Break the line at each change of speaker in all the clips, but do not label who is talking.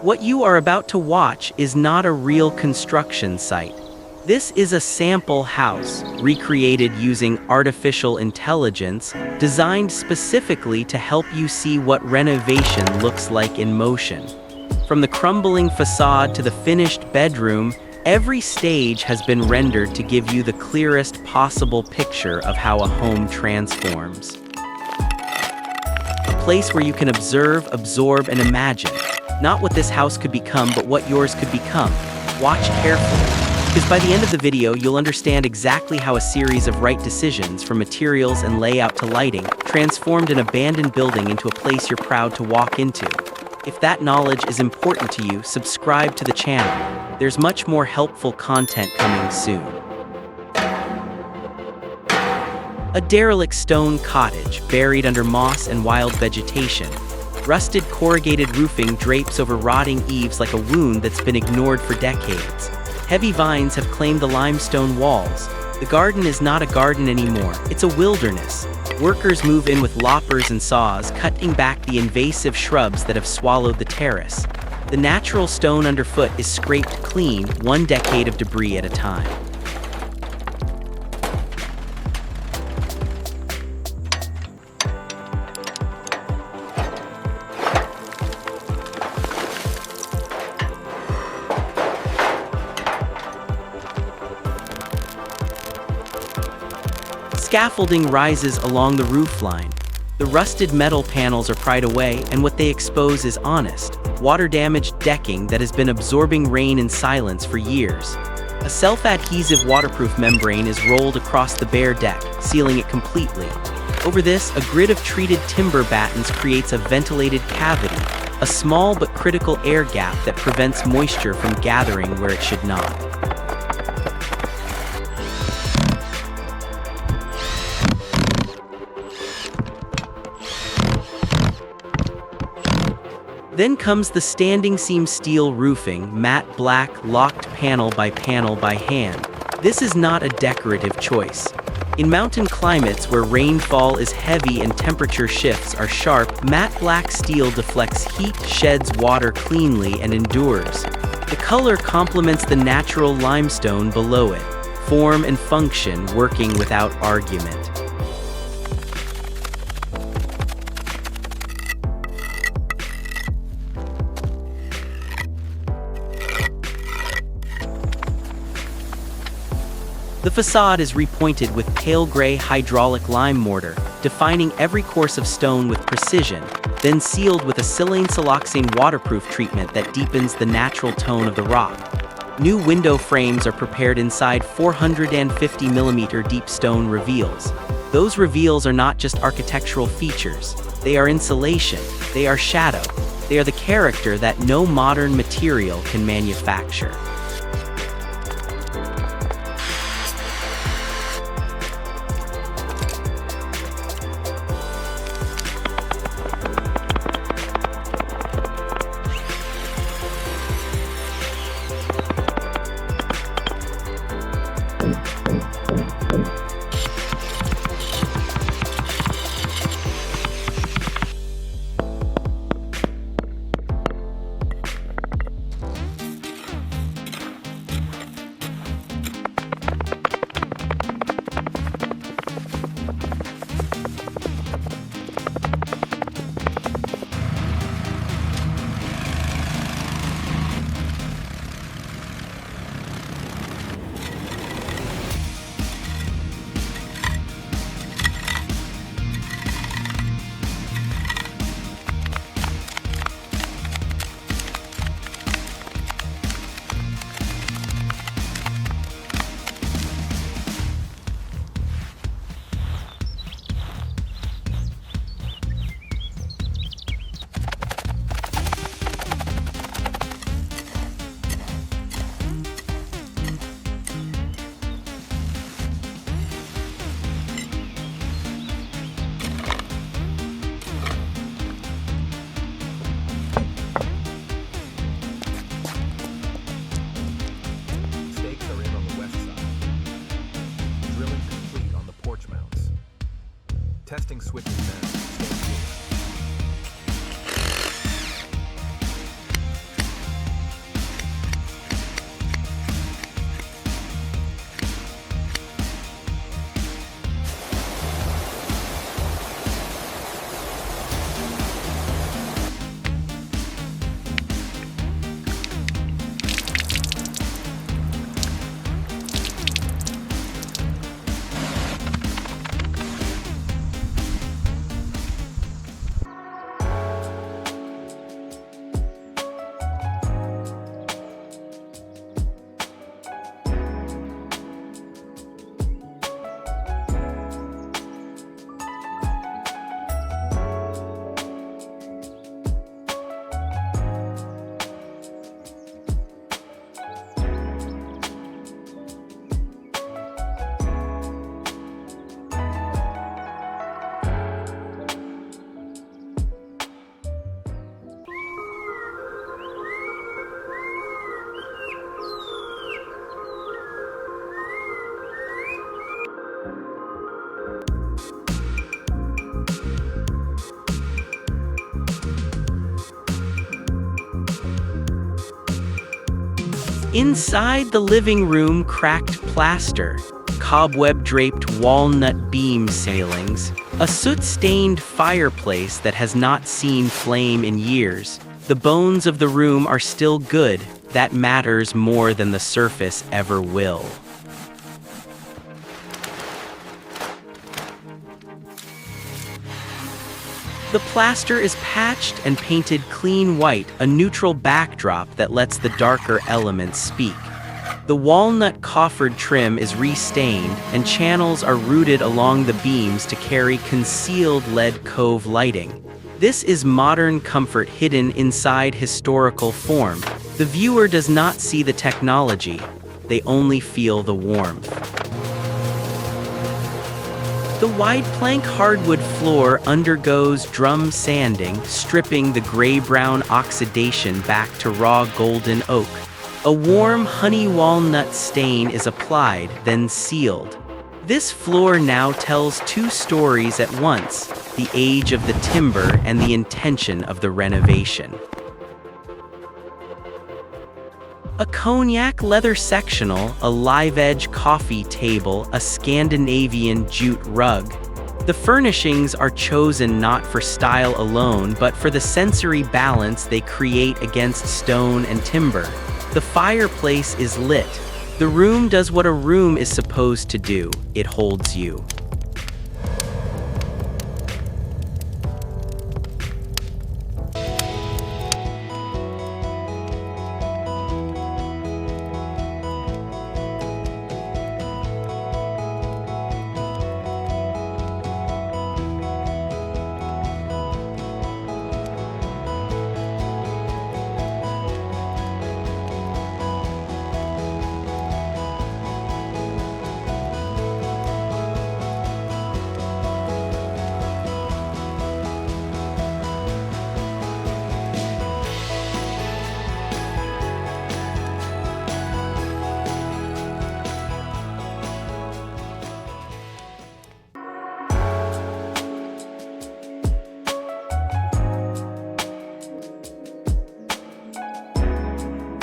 What you are about to watch is not a real construction site. This is a sample house, recreated using artificial intelligence, designed specifically to help you see what renovation looks like in motion. From the crumbling facade to the finished bedroom, every stage has been rendered to give you the clearest possible picture of how a home transforms. A place where you can observe, absorb, and imagine. Not what this house could become, but what yours could become. Watch carefully, because by the end of the video, you'll understand exactly how a series of right decisions, from materials and layout to lighting, transformed an abandoned building into a place you're proud to walk into. If that knowledge is important to you, subscribe to the channel. There's much more helpful content coming soon. A derelict stone cottage, buried under moss and wild vegetation. Rusted corrugated roofing drapes over rotting eaves like a wound that's been ignored for decades. Heavy vines have claimed the limestone walls. The garden is not a garden anymore, it's a wilderness. Workers move in with loppers and saws, cutting back the invasive shrubs that have swallowed the terrace. The natural stone underfoot is scraped clean, one decade of debris at a time. Scaffolding rises along the roofline. The rusted metal panels are pried away, and what they expose is honest, water-damaged decking that has been absorbing rain in silence for years. A self-adhesive waterproof membrane is rolled across the bare deck, sealing it completely. Over this, a grid of treated timber battens creates a ventilated cavity, a small but critical air gap that prevents moisture from gathering where it should not. Then comes the standing seam steel roofing, matte black, locked panel by hand. This is not a decorative choice. In mountain climates where rainfall is heavy and temperature shifts are sharp, matte black steel deflects heat, sheds water cleanly, and endures. The color complements the natural limestone below it, form and function working without argument. The facade is repointed with pale gray hydraulic lime mortar, defining every course of stone with precision, then sealed with a silane siloxane waterproof treatment that deepens the natural tone of the rock. New window frames are prepared inside 450mm deep stone reveals. Those reveals are not just architectural features, they are insulation, they are shadow, they are the character that no modern material can manufacture.
Testing switches now.
Inside the living room, cracked plaster, cobweb-draped walnut beam ceilings, a soot-stained fireplace that has not seen flame in years. The bones of the room are still good. That matters more than the surface ever will. The plaster is patched and painted clean white, a neutral backdrop that lets the darker elements speak. The walnut coffered trim is restained, and channels are routed along the beams to carry concealed lead cove lighting. This is modern comfort hidden inside historical form. The viewer does not see the technology, they only feel the warmth. The wide plank hardwood floor undergoes drum sanding, stripping the gray-brown oxidation back to raw golden oak. A warm honey walnut stain is applied, then sealed. This floor now tells two stories at once: the age of the timber and the intention of the renovation. A cognac leather sectional, a live-edge coffee table, a Scandinavian jute rug. The furnishings are chosen not for style alone, but for the sensory balance they create against stone and timber. The fireplace is lit. The room does what a room is supposed to do. It holds you.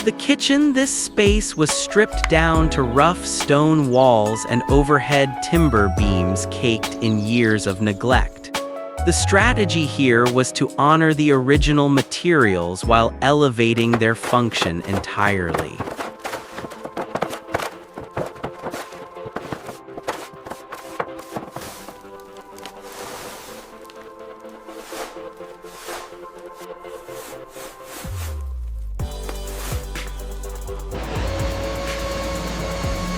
The kitchen, this space was stripped down to rough stone walls and overhead timber beams caked in years of neglect. The strategy here was to honor the original materials while elevating their function entirely.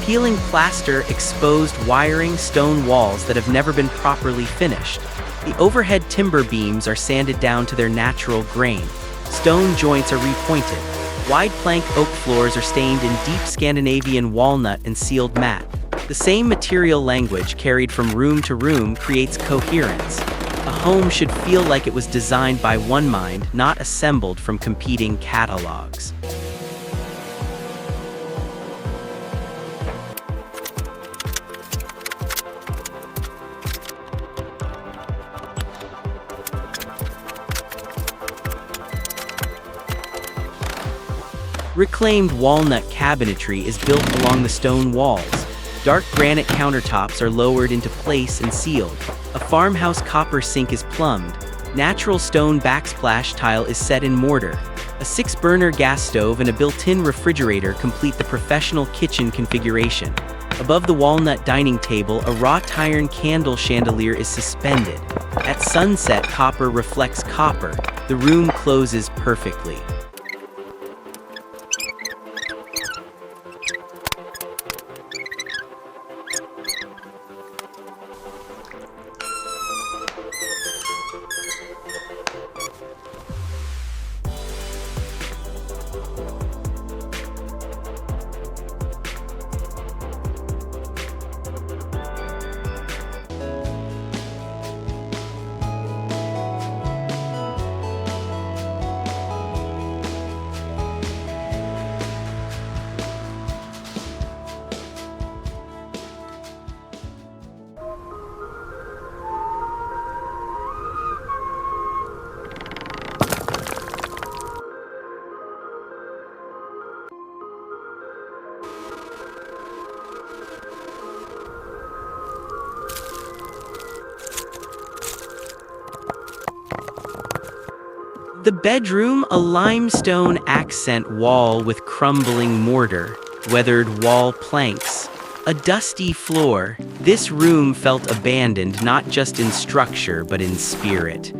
Peeling plaster exposed wiring, stone walls that have never been properly finished. The overhead timber beams are sanded down to their natural grain. Stone joints are repointed. Wide plank oak floors are stained in deep Scandinavian walnut and sealed matte. The same material language carried from room to room creates coherence. A home should feel like it was designed by one mind, not assembled from competing catalogs. Reclaimed walnut cabinetry is built along the stone walls. Dark granite countertops are lowered into place and sealed. A farmhouse copper sink is plumbed. Natural stone backsplash tile is set in mortar. A 6-burner gas stove and a built-in refrigerator complete the professional kitchen configuration. Above the walnut dining table, a wrought iron candle chandelier is suspended. At sunset, copper reflects copper. The room closes perfectly. The bedroom, a limestone accent wall with crumbling mortar, weathered wall planks, a dusty floor. This room felt abandoned not just in structure but in spirit.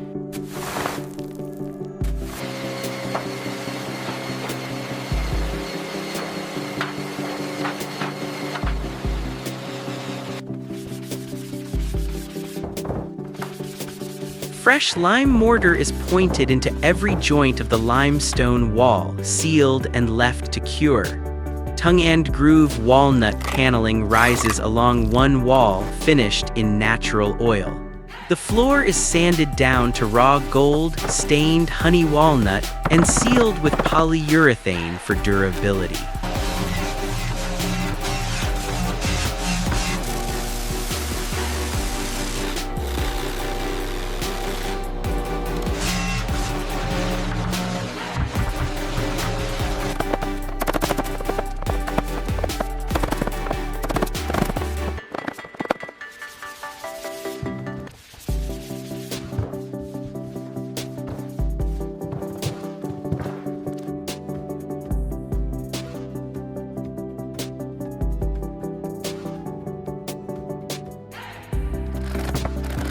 Fresh lime mortar is pointed into every joint of the limestone wall, sealed and left to cure. Tongue-and-groove walnut paneling rises along one wall, finished in natural oil. The floor is sanded down to raw gold, stained honey walnut, and sealed with polyurethane for durability.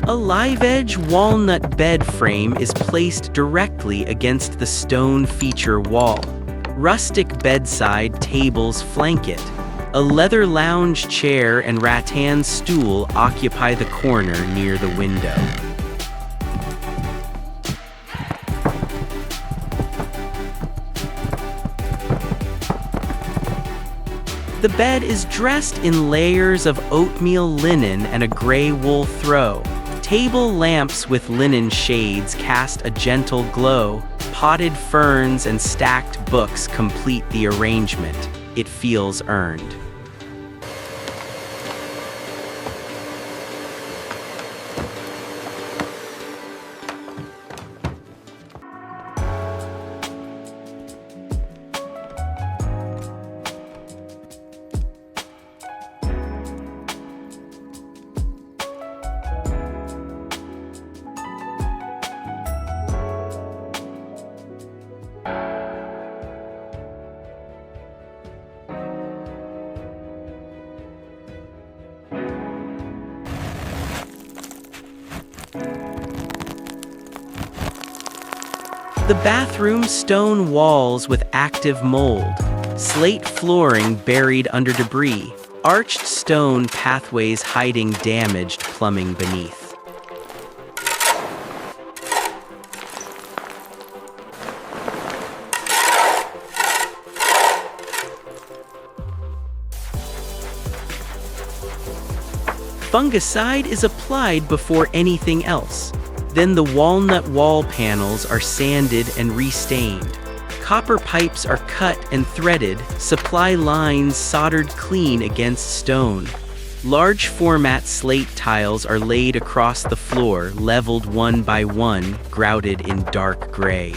A live-edge walnut bed frame is placed directly against the stone feature wall. Rustic bedside tables flank it. A leather lounge chair and rattan stool occupy the corner near the window. The bed is dressed in layers of oatmeal linen and a gray wool throw. Table lamps with linen shades cast a gentle glow. Potted ferns and stacked books complete the arrangement. It feels earned. The bathroom, stone walls with active mold, slate flooring buried under debris, arched stone pathways hiding damaged plumbing beneath. Fungicide is applied before anything else. Then the walnut wall panels are sanded and restained. Copper pipes are cut and threaded, supply lines soldered clean against stone. Large format slate tiles are laid across the floor, leveled one by one, grouted in dark gray.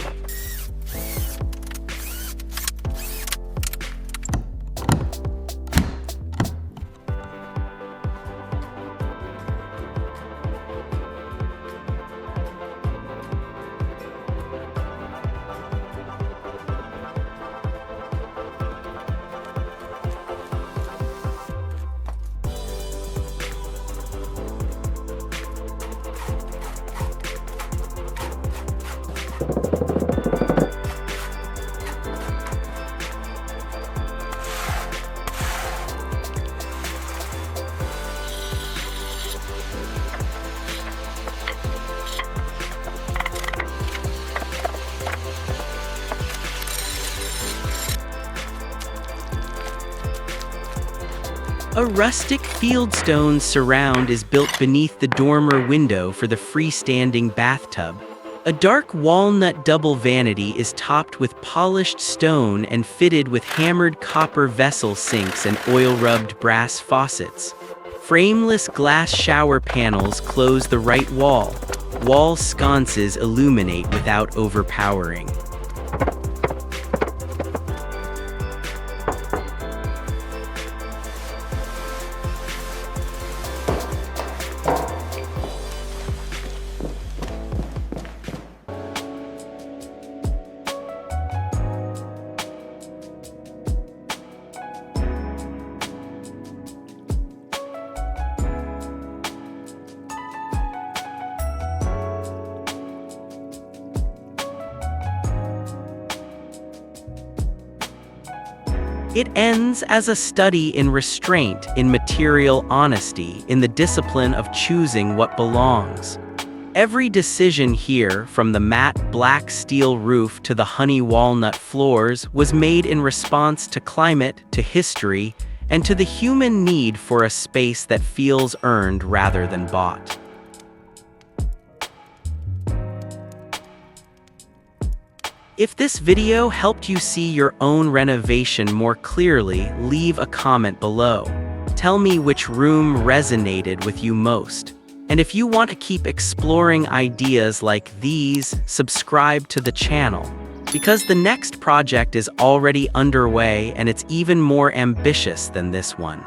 A rustic fieldstone surround is built beneath the dormer window for the freestanding bathtub. A dark walnut double vanity is topped with polished stone and fitted with hammered copper vessel sinks and oil-rubbed brass faucets. Frameless glass shower panels close the right wall. Wall sconces illuminate without overpowering. It ends as a study in restraint, in material honesty, in the discipline of choosing what belongs. Every decision here, from the matte black steel roof to the honey walnut floors, was made in response to climate, to history, and to the human need for a space that feels earned rather than bought. If this video helped you see your own renovation more clearly, leave a comment below. Tell me which room resonated with you most. And if you want to keep exploring ideas like these, subscribe to the channel, because the next project is already underway and it's even more ambitious than this one.